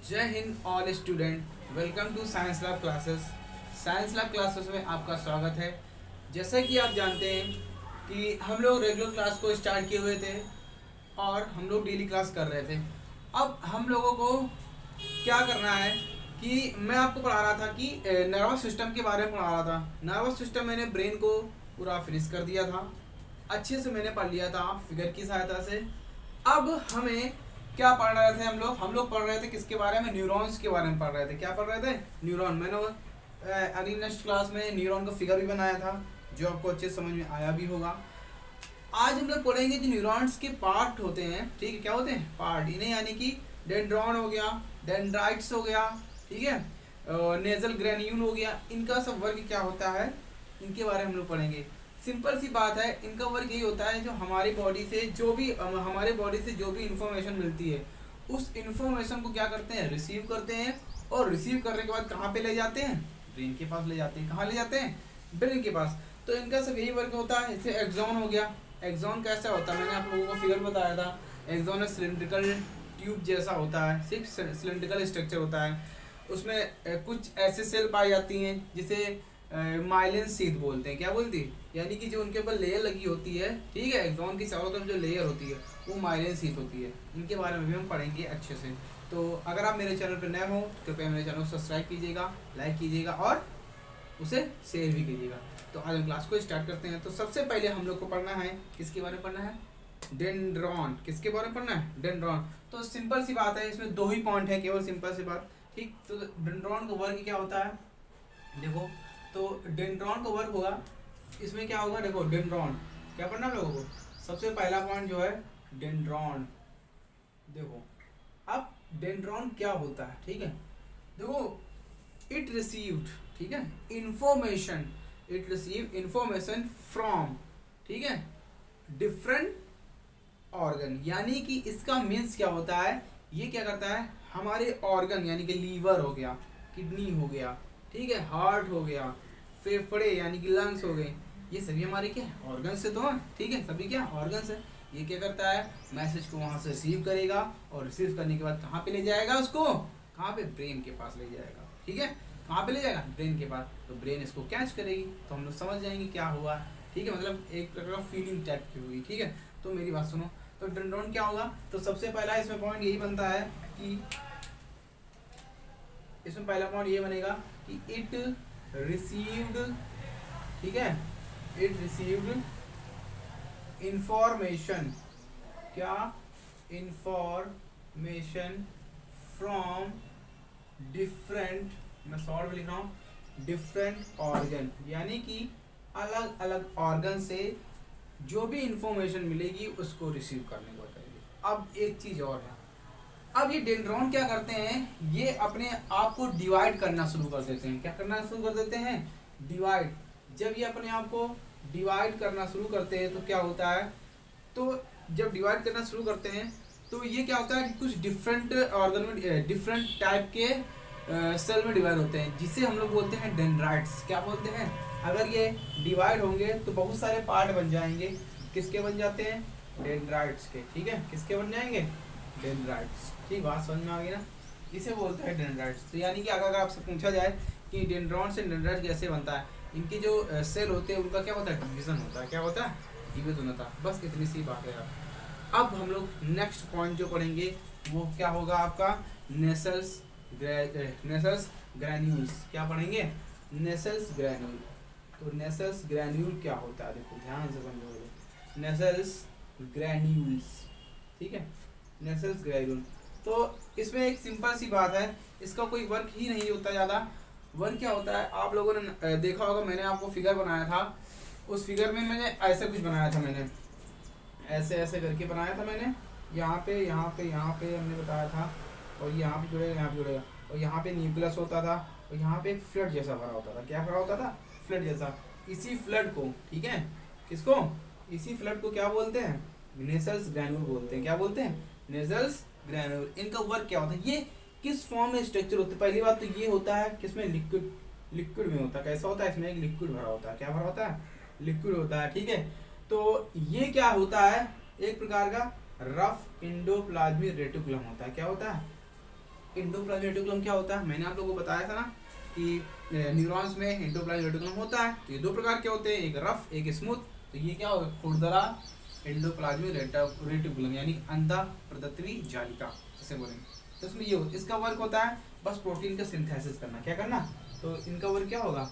जय Hind all student, welcome to science lab classes. Science lab classes में आपका स्वागत है। जैसा कि आप जानते हैं कि हम लोग रेगुलर क्लास को स्टार्ट किए हुए थे और हम लोग डेली क्लास कर रहे थे। अब हम लोगों को क्या करना है कि मैं आपको पढ़ा रहा था कि नर्वस सिस्टम के बारे में पढ़ा रहा था। नर्वस सिस्टम मैंने ब्रेन को पूरा फिनिश कर दिया था, अच्छे से मैंने पढ़ लिया था फिगर की सहायता से। अब हमें क्या पढ़ रहे थे हम लोग पढ़ रहे थे किसके बारे में? न्यूरॉन्स के बारे में पढ़ रहे थे। क्या पढ़ रहे थे? न्यूरॉन। मैंने अगली नेक्स्ट क्लास में न्यूरॉन का फिगर भी बनाया था जो आपको अच्छे समझ में आया भी होगा। आज हम लोग पढ़ेंगे जो न्यूरॉन्स के पार्ट होते हैं, ठीक है? क्या होते हैं? पार्ट। इन्हें यानी कि डेंड्रॉन हो गया, डेंड्राइट्स हो गया, ठीक है, नेजल ग्रेन्यूल हो गया। इनका सब वर्ग क्या होता है, इनके बारे में हम लोग पढ़ेंगे। सिंपल सी बात है, इनका वर्क यही होता है जो हमारी बॉडी से जो भी इंफॉर्मेशन मिलती है उस इंफॉर्मेशन को क्या करते हैं? रिसीव करते हैं। और रिसीव करने के बाद कहाँ पे ले जाते हैं? ब्रेन के पास ले जाते हैं। कहाँ ले जाते हैं? ब्रेन के पास। तो इनका सब यही वर्क होता है। जैसे एक्सॉन हो गया। एक्सॉन कैसा होता है? मैंने आप लोगों को फिगर बताया था। एक्सॉन सिलिंड्रिकल ट्यूब जैसा होता है, सिर्फ सिलिंड्रिकल स्ट्रक्चर होता है। उसमें कुछ ऐसे सेल पाई जाती हैं जिसे माइलिन शीथ बोलते हैं। क्या बोलती है? यानी कि जो उनके ऊपर लेयर लगी होती है, ठीक है, एक्सॉन की चारों तरफ जो लेयर होती है वो माइलिन शीथ होती है। इनके बारे में भी हम पढ़ेंगे अच्छे से। तो अगर आप मेरे चैनल पर नए हो तो कृपया मेरे चैनल को सब्सक्राइब कीजिएगा, लाइक कीजिएगा और उसे शेयर भी कीजिएगा। तो आज हम क्लास को स्टार्ट करते हैं। तो सबसे पहले हम लोग को पढ़ना है, किसके बारे में पढ़ना है? डेंड्रॉन। किसके बारे में पढ़ना है? डेंड्रॉन। तो सिंपल सी बात है, इसमें दो ही पॉइंट है केवल, सिंपल सी बात, ठीक। तो डेंड्रॉन का वर्ग क्या होता है देखो। तो डेंड्रॉन का वर्क होगा, इसमें क्या होगा देखो। डेंड्रॉन क्या पढ़ना है लोगों को? सबसे पहला पॉइंट जो है डेंड्रॉन। देखो अब डेंड्रॉन क्या होता है, ठीक है? देखो, इट रिसीव्ड, ठीक है, information. It receive information from, ठीक है, डिफरेंट ऑर्गन। यानी कि इसका मीन्स क्या होता है? ये क्या करता है? हमारे ऑर्गन यानी कि लीवर हो गया, किडनी हो गया, ठीक है, हार्ट हो गया, फेफड़े यानी कि लंग्स हो गए, ये सभी हमारे क्या है? ऑर्गन से तो हैं, ठीक है, सभी क्या ऑर्गन है। ये क्या करता है? मैसेज को वहां से रिसीव करेगा और रिसीव करने के बाद कहाँ पे ले जाएगा उसको? कहाँ पे? ब्रेन के पास ले जाएगा, ठीक है। कहाँ पे ले जाएगा? ब्रेन के पास। तो ब्रेन इसको कैच करेगी तो हम लोग समझ जाएंगे क्या हुआ, ठीक है, मतलब एक प्रकार का फीलिंग टाइप की हुई, ठीक है। तो मेरी बात सुनो। तो डेंड्रॉन क्या होगा? तो सबसे पहला इसमें पॉइंट यही बनता है कि इसमें पहला पॉइंट ये बनेगा कि इट रिसीव्ड, ठीक है, इट रिसीव्ड इंफॉर्मेशन। क्या? इंफॉर्मेशन फ्रॉम डिफरेंट, मैं शॉर्ट में लिख रहा हूँ, डिफरेंट ऑर्गन। यानी कि अलग अलग ऑर्गन से जो भी इंफॉर्मेशन मिलेगी उसको रिसीव करने को करेगी। अब एक चीज और है, अब ये डेंड्रॉन क्या करते हैं? ये अपने आप को डिवाइड करना शुरू कर देते हैं। क्या करना शुरू कर देते हैं? डिवाइड। जब ये अपने आप को डिवाइड करना शुरू करते हैं तो क्या होता है? तो जब डिवाइड करना शुरू करते हैं तो ये क्या होता है? कुछ डिफरेंट ऑर्गन में डिफरेंट टाइप के सेल में डिवाइड होते हैं, जिसे हम लोग बोलते हैं डेंड्राइट्स। क्या बोलते हैं? अगर ये डिवाइड होंगे तो बहुत सारे पार्ट बन जाएंगे। किसके बन जाते हैं? डेंड्राइट्स के, ठीक है। किसके बन जाएंगे? डेंड्राइट्स। ठीक, बात समझ में आ गई ना? इसे बोलते हैं डेंड्राइट्स। तो यानी कि अगर आपसे पूछा जाए कि डेंड्रॉन से डेंड्राइट कैसे बनता है, इनके जो सेल होते हैं उनका क्या होता है? डिवीजन होता है। क्या होता है? डिवीजन होता है। बस इतनी सी बात है यार। अब हम लोग नेक्स्ट पॉइंट जो पढ़ेंगे वो क्या होगा आपका? नेसल्स ग्रैन्यूल्स। क्या पढ़ेंगे? नेसल्स ग्रैन्यूल। तो नेसल्स ग्रैन्यूल क्या होता है? देखो ध्यान से समझो। नेसल्स ग्रैन्यूल्स, ठीक है, नेसल्स ग्रैन्यूल। तो इसमें एक सिंपल सी बात है, इसका कोई वर्क ही नहीं होता ज़्यादा। वर्क क्या होता है? आप लोगों ने देखा होगा, मैंने आपको फिगर बनाया था। उस फिगर में मैंने ऐसे कुछ बनाया था, मैंने ऐसे ऐसे करके बनाया था मैंने। यहाँ पे यहाँ पे यहाँ पे हमने बताया था, और यहाँ पे जुड़ेगा, यहाँ पे जुड़ेगा, और यहाँ पे न्यूक्लियस होता था, और यहाँ पे एक फ्लड जैसा भरा होता था। क्या भरा होता था? फ्लड जैसा। इसी फ्लड को, ठीक है, किसको? इसी फ्लड को क्या बोलते हैं? नेसल्स ग्रैन्यूल बोलते हैं। क्या बोलते हैं? नेसल्स ग्रैन्यूल। इनका वर्क क्या होता है? ये किस फॉर्म में स्ट्रक्चर होता है? पहली बात तो ये होता है किसमें? लिक्विड। लिक्विड में होता है। कैसा होता है? इसमें एक लिक्विड भरा होता है। क्या भरा होता है? लिक्विड होता है, ठीक है। तो ये क्या होता है? एक प्रकार का रफ इंडोप्लाज्मिक रेटिकुलम होता है। क्या होता है? एंडोप्लाज्मिक रेटिकुलम क्या होता है, मैंने आप लोगों को बताया था ना कि न्यूरॉन्स में एंडोप्लाज्मिक रेटिकुलम होता है। तो ये दो प्रकार के होते हैं, एक रफ एक स्मूथ। तो ये क्या होगा, खुरदरा एंडोप्लाज्मिक रेटिकुलम यानी अंधा प्रदत्वी जालिका इसे बोलेंगे। तो इसमें ये इसका वर्क होता है बस प्रोटीन का सिंथेसिस करना। क्या करना, तो इनका वर्क क्या होगा,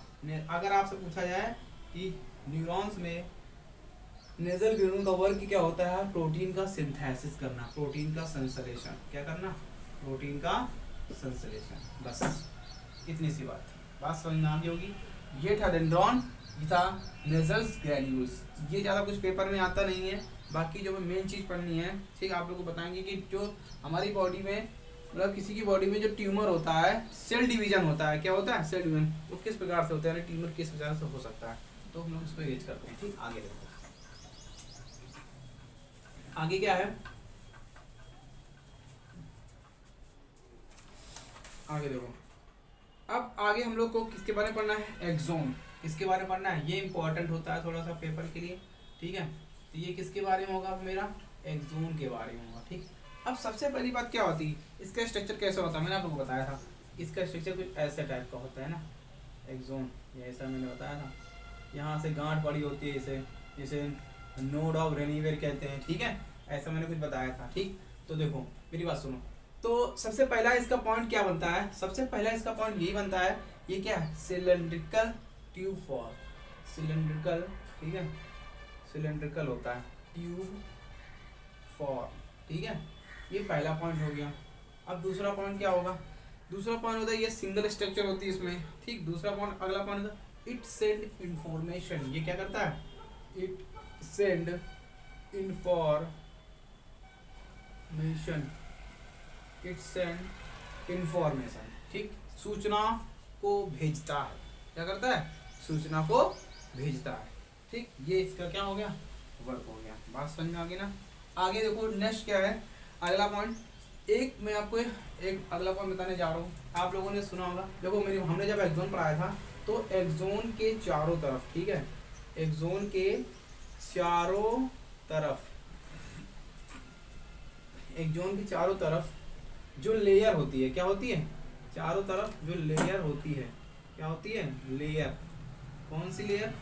अगर आपसे पूछा जाए कि न्यूरॉन्स में नेजल ग्रेनुल का वर्क क्या होता है, प्रोटीन का सिंथेसिस करना, प्रोटीन का संश्लेषण। क्या करना, प्रोटीन का संश्लेषण। बस इतनी सी बात थी, बात समझ में आ गई होगी। ये था डेंड्रॉन, ये था नेजल्स ग्रैन्यूल्स। ये ज़्यादा कुछ पेपर में आता नहीं है, बाकी जो मेन चीज़ पढ़नी है ठीक आप लोग को बताएंगे कि जो हमारी बॉडी में मतलब किसी की बॉडी में जो ट्यूमर होता है, सेल डिवीजन होता है, क्या होता है सेल डिवीजन, वो किस प्रकार से होता है, ट्यूमर किस प्रकार से हो सकता है, तो हम लोग इसको एज करते हैं। ठीक, आगे देखो आगे क्या है, आगे देखो। अब आगे हम लोग को किसके बारे में पढ़ना है, एक्सोन। किसके बारे में पढ़ना है, ये इंपॉर्टेंट होता है थोड़ा सा पेपर के लिए। ठीक है, तो ये किसके बारे में होगा, मेरा एक्सोन के बारे में होगा। ठीक, अब सबसे पहली बात क्या होती है, इसका स्ट्रक्चर कैसा होता है, मैंने आप लोगों को बताया था। इसका स्ट्रक्चर कुछ ऐसे टाइप का होता है ना, एक्सोन ये ऐसा मैंने बताया था। यहाँ से गांठ बड़ी होती है, इसे जिसे नोड ऑफ रेनिवेयर कहते हैं। ठीक है, ऐसा मैंने कुछ बताया था। ठीक, तो देखो मेरी बात सुनो। तो सबसे पहला इसका पॉइंट क्या बनता है, सबसे पहला इसका पॉइंट यही बनता है, ये क्या है, सिलेंड्रिकल ट्यूब फॉर्म, सिलेंड्रिकल। ठीक है, सिलेंड्रिकल होता है ट्यूब फॉर्म। ठीक है, ये पहला पॉइंट हो गया। अब दूसरा पॉइंट क्या होगा, दूसरा पॉइंट होता है ये सिंगल स्ट्रक्चर होती है इसमें। ठीक, दूसरा पॉइंट, अगला पॉइंट होता है इट सेंड इंफॉर्मेशन। ये क्या करता है, it send information, it send information. ठीक, सूचना को भेजता है। क्या करता है, सूचना को भेजता है। ठीक, ये इसका क्या हो गया, वर्क हो गया। बात समझ में आ गई ना। आगे देखो नेक्स्ट क्या है, अगला पॉइंट। एक मैं आपको एक अगला पॉइंट बताने जा रहा हूँ, आप लोगों ने सुना होगा। देखो हमने जब एक्सोन पढ़ाया था तो एक्सोन के चारों तरफ, ठीक है, एक्सोन के चारों तरफ, एक्सोन के चारों तरफ जो लेयर होती है, क्या होती है, चारों तरफ जो लेयर होती है, क्या होती है, लेयर। कौन सी लेयर,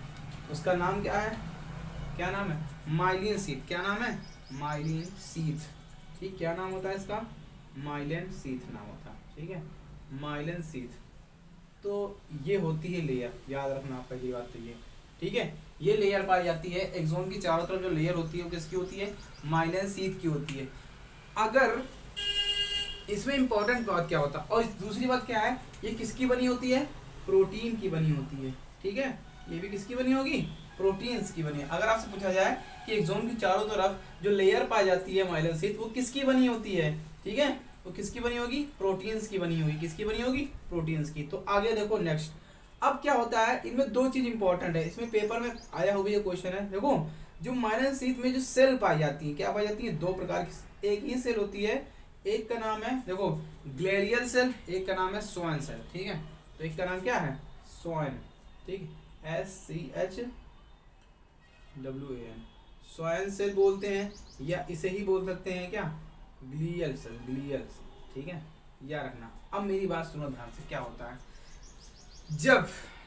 उसका नाम क्या है, क्या नाम है, माइलिन शीथ। क्या नाम है, माइलिन शीथ। ठीक, क्या नाम होता है इसका, माइलिन शीथ नाम होता है। ठीक है, माइलिन शीथ। तो ये होती है लेयर, याद रखना आप पहली बात तो ये। ठीक है, ये लेयर पाई जाती है एक्सोन की चारों तरफ। जो लेयर होती है वो किसकी होती है, माइलिन शीथ की होती है। अगर इसमें इंपॉर्टेंट बात क्या होता है, और दूसरी बात क्या है, ये किसकी बनी होती है, प्रोटीन की बनी होती है। ठीक है, ये भी किसकी बनी होगी, प्रोटीन्स की बनी है। अगर आपसे पूछा जाए कि एक्सोन की चारों तरफ जो लेयर पाई जाती है माइलिन शीथ, वो किसकी बनी होती है, ठीक है, वो किसकी बनी होगी, प्रोटीन्स की बनी होगी। किसकी बनी होगी, प्रोटीन्स की। तो आगे देखो नेक्स्ट। अब क्या होता है, इनमें दो चीज इंपॉर्टेंट है, इसमें पेपर में आया हुआ ये क्वेश्चन है। देखो जो माइलिन शीथ में जो सेल पाई जाती है, क्या पाई जाती है, दो प्रकार की। एक ही सेल होती है, एक का नाम है देखो ग्लेरियल सेल, एक का नाम है स्वाइन सेल। ठीक है, तो एक का नाम क्या है, स्वाइन। ठीक, SCHWAN, स्वाइन सेल बोलते हैं, या इसे ही बोल सकते हैं क्या, ग्लियल सेल, ग्लियल सेल। ठीक है, याद रखना। अब मेरी बात सुनो ध्यान से। क्या होता है,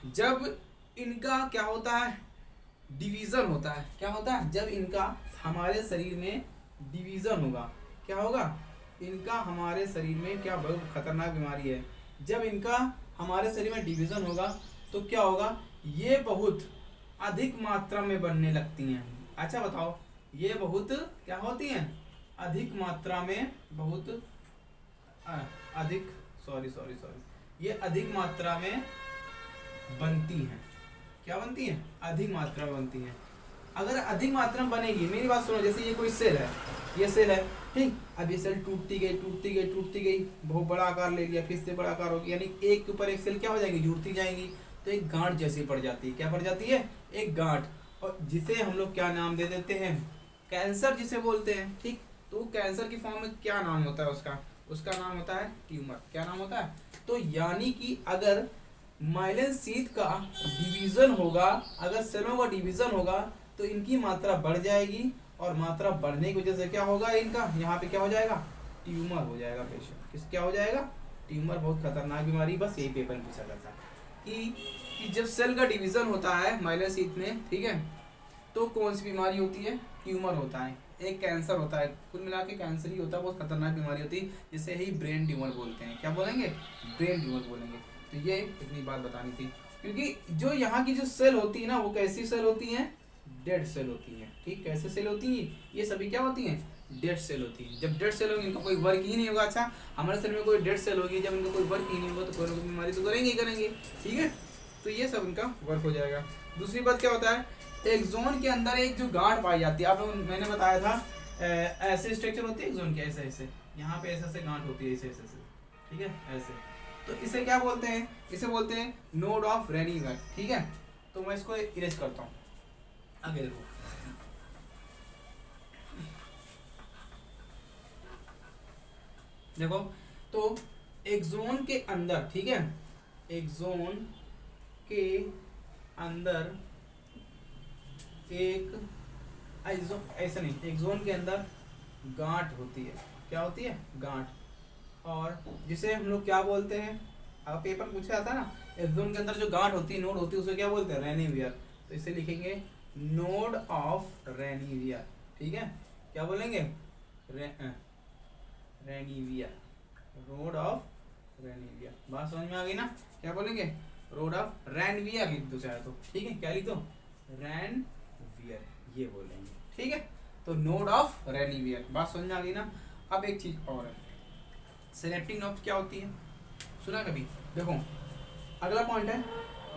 जब इनका क्या होता है, डिवीजन होता है। क्या होता है, जब इनका हमारे शरीर में डिवीजन होगा, क्या होगा, इनका हमारे शरीर में, क्या बहुत खतरनाक बीमारी है, जब इनका हमारे शरीर में डिवीजन होगा तो क्या होगा, ये बहुत अधिक मात्रा में बनने लगती हैं। अच्छा बताओ, ये बहुत क्या होती हैं, अधिक मात्रा में, बहुत अधिक, सॉरी, ये अधिक मात्रा में बनती हैं। क्या बनती हैं, अधिक मात्रा में बनती हैं। अगर अधिक मात्रा में बनेगी, मेरी बात सुनो, जैसे ये कोई सेल है, ये सेल है, ठीक, अब ये सेल टूटती गई, बहुत बड़ा आकार ले लिया, फिर से बड़ा आकार हो गया, यानी एक के ऊपर एक सेल क्या हो जाएगी, जुड़ती जाएंगी, तो एक गांठ जैसी पड़ जाती है। क्या पड़ जाती है, एक गांठ, और जिसे हम लोग क्या नाम दे देते हैं, कैंसर जिसे बोलते हैं। ठीक, तो कैंसर की फॉर्म में क्या नाम होता है उसका नाम होता है ट्यूमर। क्या नाम होता है, तो यानी कि अगर माइलिन शीथ का डिवीजन होगा, अगर सेलों का डिवीजन होगा तो इनकी मात्रा बढ़ जाएगी, और मात्रा बढ़ने की वजह से क्या होगा, इनका यहाँ पे क्या हो जाएगा, ट्यूमर हो जाएगा पेशेंट। किस क्या हो जाएगा, ट्यूमर बहुत खतरनाक बीमारी, बस यही पेपर में पूछा जाता है कि जब सेल का डिवीजन होता है माइलोसाइट में, ठीक है, तो कौन सी बीमारी होती है, ट्यूमर होता है, एक कैंसर होता है, कुल मिला के कैंसर ही होता है, बहुत खतरनाक बीमारी होती है, जिसे ही ब्रेन ट्यूमर बोलते हैं। क्या बोलेंगे, ब्रेन ट्यूमर बोलेंगे। तो ये इतनी बात बतानी थी, क्योंकि जो यहाँ की जो सेल होती है ना, वो कैसी सेल होती हैं, डेड सेल होती हैं। ठीक, कैसे सेल होती हैं, ये सभी क्या होती हैं, डेड सेल होती है। जब डेड सेल होगी इनका कोई वर्क ही नहीं होगा। अच्छा, हमारे शरीर में कोई डेड सेल होगी, जब इनका कोई वर्क ही नहीं होगा तो कोई ना कोई बीमारी तो करेंगे ही करेंगे। ठीक है, तो ये सब इनका वर्क हो जाएगा। दूसरी बात क्या होता है, एक्सोन के अंदर एक जो गांठ पाई जाती है, आप लोग मैंने बताया था ऐसे स्ट्रक्चर होती है एक्सोन के, ऐसे ऐसे यहाँ पे ऐसे गांठ होती है, ऐसे ऐसे, ठीक है, ऐसे। तो इसे क्या बोलते हैं, इसे बोलते हैं नोड ऑफ रेनिवर। ठीक है, तो मैं इसको इरेज करता हूँ। आगे देखो, देखो तो एक्सोन के अंदर, ठीक है, एक्सोन के अंदर एक ऐसा नहीं, एक्सोन के अंदर गांठ होती है। क्या होती है, गांठ, और जिसे हम लोग क्या बोलते हैं, अब पेपर पूछा जाता है ना, एक्सोन के अंदर जो गांठ होती है, नोड होती है, उसे क्या बोलते हैं, रेनिवियर। तो इसे लिखेंगे नोड ऑफ रेनिवियर। ठीक है, क्या बोलेंगे, रेनिवियर, रोड ऑफ रेनिवियर। बात समझ में आ गई ना, क्या बोलेंगे, रोड ऑफ रेनवियर लिख दो चाहे तो। ठीक है, क्या लिख दो, रेनवियर, ये बोलेंगे। ठीक है, तो नोड ऑफ रेनिवियर, बात समझ में आ गई ना। अब एक चीज और है, सिनेप्टिक नोड क्या होती है, सुना कभी, देखो अगला पॉइंट है,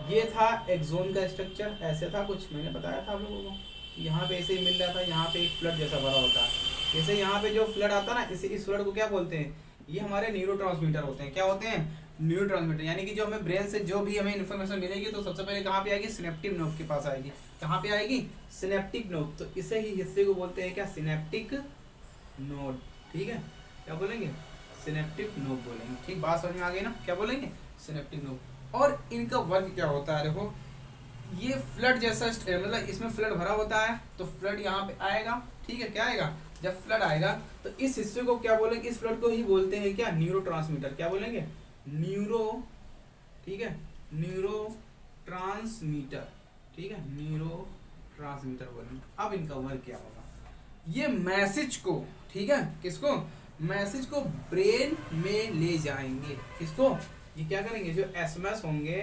ये था एक्सोन का स्ट्रक्चर, ऐसे था कुछ, मैंने बताया था आप लोगों को, यहाँ पे ऐसे ही मिल रहा था, यहाँ पे एक फ्लड जैसा भरा होता है, जैसे यहाँ पे जो फ्लड आता है ना, इस फ्लड को क्या बोलते हैं, ये हमारे न्यूरोट्रांसमीटर होते हैं। क्या होते हैं, न्यूरोट्रांसमीटर, यानी कि जो हमें ब्रेन से जो भी हमें इन्फॉर्मेशन मिलेगी तो सबसे पहले कहाँ पे आएगी, सिनेप्टिक नोड के पास आएगी। कहाँ पे आएगी, सिनेप्टिक नोड। तो इसे ही हिस्से को बोलते हैं क्या, सिनेप्टिक नोड। ठीक है, क्या बोलेंगे, सिनेप्टिक नोड बोलेंगे। ठीक, बात समझ में आ गई ना, क्या बोलेंगे, सिनेप्टिक नोड। और इनका वर्क क्या होता है, देखो ये फ्लड जैसा, मतलब इसमें फ्लड भरा होता है, तो फ्लड यहाँ पे आएगा। ठीक है, क्या आएगा, जब फ्लड आएगा तो इस हिस्से को क्या बोलेंगे, इस फ्लड को ही बोलते हैं क्या, न्यूरोट्रांसमीटर। क्या बोलेंगे, न्यूरो, ठीक है, न्यूरो ट्रांसमीटर। ठीक है, न्यूरो ट्रांसमीटर बोलेंगे। अब इनका वर्क क्या होगा, ये मैसेज को, ठीक है, किसको, मैसेज को ब्रेन में ले जाएंगे। किसको, ये क्या करेंगे, जो एसएमएस होंगे,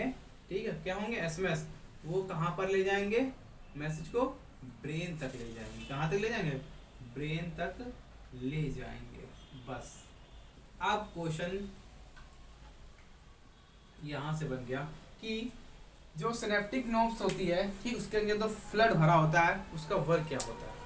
ठीक है, क्या होंगे, एसएमएस, वो कहाँ पर ले जाएंगे, मैसेज को ब्रेन तक ले जाएंगे। कहाँ तक ले जाएंगे, ब्रेन तक ले जाएंगे। बस अब क्वेश्चन यहां से बन गया कि जो सिनेप्टिक नोड्स होती है, ठीक, उसके अंदर जो फ्लड भरा होता है, उसका वर्क क्या होता है,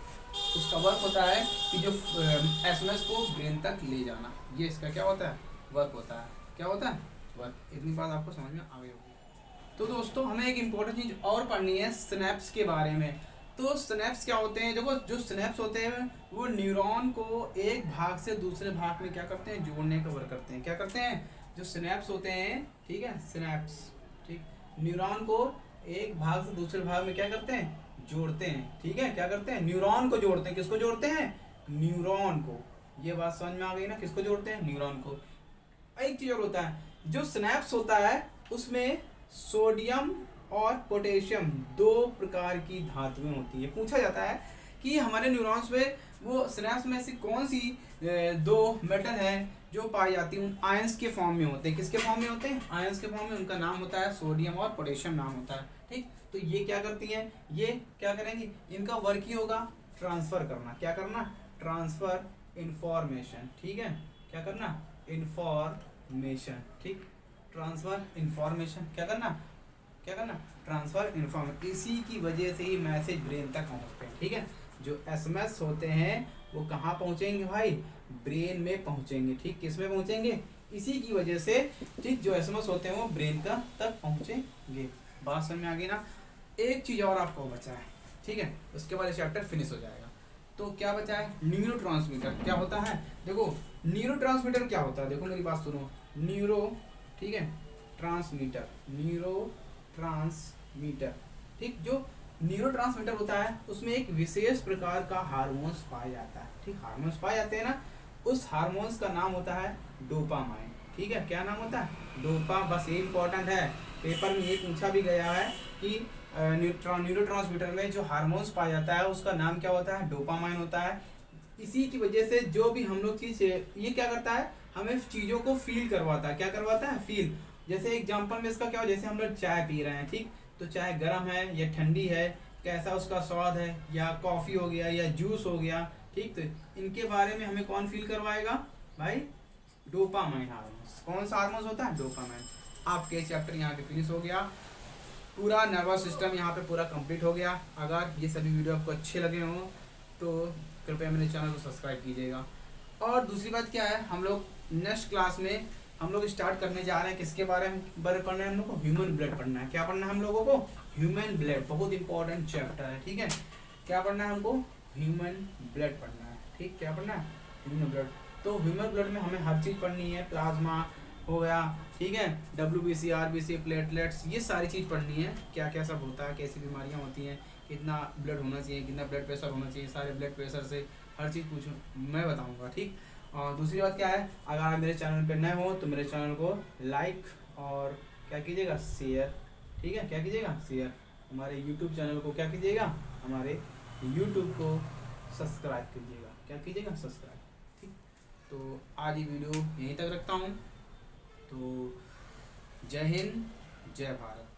उसका वर्क होता है कि जो एसएमएस को ब्रेन तक ले जाना, ये इसका क्या होता है, वर्क होता है। क्या होता है, वर्क। इतनी बात आपको समझ में आ गई होगी। तो दोस्तों हमें एक इम्पोर्टेंट चीज और पढ़नी है सिनेप्स के बारे में। तो सिनेप्स क्या होते हैं, देखो जो सिनेप्स होते हैं वो न्यूरॉन को एक भाग से दूसरे भाग में क्या करते हैं, जोड़ने का वर्क करते हैं। क्या करते हैं, जो सिनेप्स होते हैं, ठीक है, सिनेप्स, ठीक, न्यूरॉन को एक भाग से दूसरे भाग में क्या करते हैं, जोड़ते हैं। ठीक है, क्या करते हैं, न्यूरॉन को जोड़ते हैं। किसको जोड़ते हैं, न्यूरॉन को। ये बात समझ में आ गई ना, किसको जोड़ते हैं, न्यूरॉन को। एक चीज और होता है, जो सिनेप्स होता है उसमें सोडियम और पोटेशियम दो प्रकार की धातुएं होती है। पूछा जाता है कि हमारे न्यूरॉन्स में वो सिनेप्स में से कौन सी दो मेटल है जो पाई जाती है, आयंस के फॉर्म में होते हैं। किसके फॉर्म में होते हैं, आयंस के फॉर्म में। उनका नाम होता है सोडियम और पोटेशियम नाम होता है। ठीक, तो ये क्या करती हैं, ये क्या करेंगी, इनका वर्क ही होगा ट्रांसफर करना। क्या करना, ट्रांसफर इंफॉर्मेशन। ठीक है, क्या करना, इंफॉर्मेशन। ठीक, ट्रांसफर इंफॉर्मेशन, क्या करना, क्या करना, ट्रांसफर इंफॉर्मेशन। इसी की वजह से ही मैसेज ब्रेन तक पहुंचते हैं। ठीक है, जो एसएमएस होते हैं वो कहाँ पहुंचेंगे भाई, ब्रेन में पहुंचेंगे। ठीक, किस में पहुंचेंगे, इसी की वजह से। ठीक, जो एसएमएस होते हैं वो ब्रेन का तक पहुंचेंगे। बात समझ में आ गई ना। एक चीज और आपको बचा है, ठीक है, उसके बाद चैप्टर फिनिश हो जाएगा। तो क्या बचा है, न्यूरोट्रांसमीटर। क्या होता है, देखो न्यूरोट्रांसमीटर क्या होता है, देखो मेरी बात सुनो, न्यूरो, ठीक है, ट्रांसमीटर, न्यूरो ट्रांसमीटर। ठीक, जो न्यूरोट्रांसमीटर होता है उसमें एक विशेष प्रकार का हार्मोन्स पाया जाता है। ठीक, हार्मोन्स पाए जाते हैं ना, उस हार्मोन्स का नाम होता है डोपामाइन। ठीक है, क्या नाम होता है? डोपा। बस ये इंपॉर्टेंट है, पेपर में ये पूछा भी गया है कि न्यूरोट्रांसमीटर में जो हार्मोन्स पाया जाता है उसका नाम क्या होता है? डोपामाइन होता है। इसी की वजह से जो भी हम लोग चीज, ये क्या करता है? हमें चीज़ों को फील करवाता है। क्या करवाता है? फील। जैसे एग्जांपल में इसका क्या हो, जैसे हम लोग चाय पी रहे हैं, ठीक, तो चाय गर्म है या ठंडी है, कैसा उसका स्वाद है, या कॉफ़ी हो गया या जूस हो गया, ठीक, तो इनके बारे में हमें कौन फील करवाएगा भाई? Dopamine hormones. कौन सा हार्मोन्स होता है? डोपामाइन। आपके चैप्टर यहाँ पे फिनिश हो गया, पूरा नर्वस सिस्टम यहाँ पे पूरा कंप्लीट हो गया। अगर ये सभी वीडियो आपको अच्छे लगे हों तो कृपया मेरे चैनल को सब्सक्राइब कीजिएगा। और दूसरी बात क्या है, हम लोग नेक्स्ट क्लास में हम लोग स्टार्ट करने जा रहे हैं, किसके बारे में पढ़ना है? हम लोग को ह्यूमन ब्लड पढ़ना है। क्या पढ़ना है हम लोगों को? Human blood. बहुत इंपॉर्टेंट चैप्टर है, ठीक है। क्या पढ़ना है हमको? ह्यूमन ब्लड पढ़ना है, ठीक। क्या पढ़ना है? Human blood. तो ह्यूमन ब्लड में हमें हर चीज़ पढ़नी है, प्लाज्मा हो गया, ठीक है, WBC, RBC, प्लेटलेट्स, ये सारी चीज़ पढ़नी है। क्या क्या सब होता है, कैसी बीमारियाँ होती हैं, कितना ब्लड होना चाहिए, कितना ब्लड प्रेशर होना चाहिए, सारे ब्लड प्रेशर से हर चीज़ पूछूँ मैं बताऊँगा, ठीक। और दूसरी बात क्या है, अगर आप मेरे चैनल पर नए हो तो मेरे चैनल को लाइक और क्या कीजिएगा? शेयर, ठीक है। क्या कीजिएगा? शेयर। हमारे यूट्यूब चैनल को क्या कीजिएगा? हमारे यूट्यूब को सब्सक्राइब कीजिएगा। क्या कीजिएगा? सब्सक्राइब, ठीक। तो आज ये वीडियो यहीं तक रखता हूँ। तो जय हिंद, जय भारत।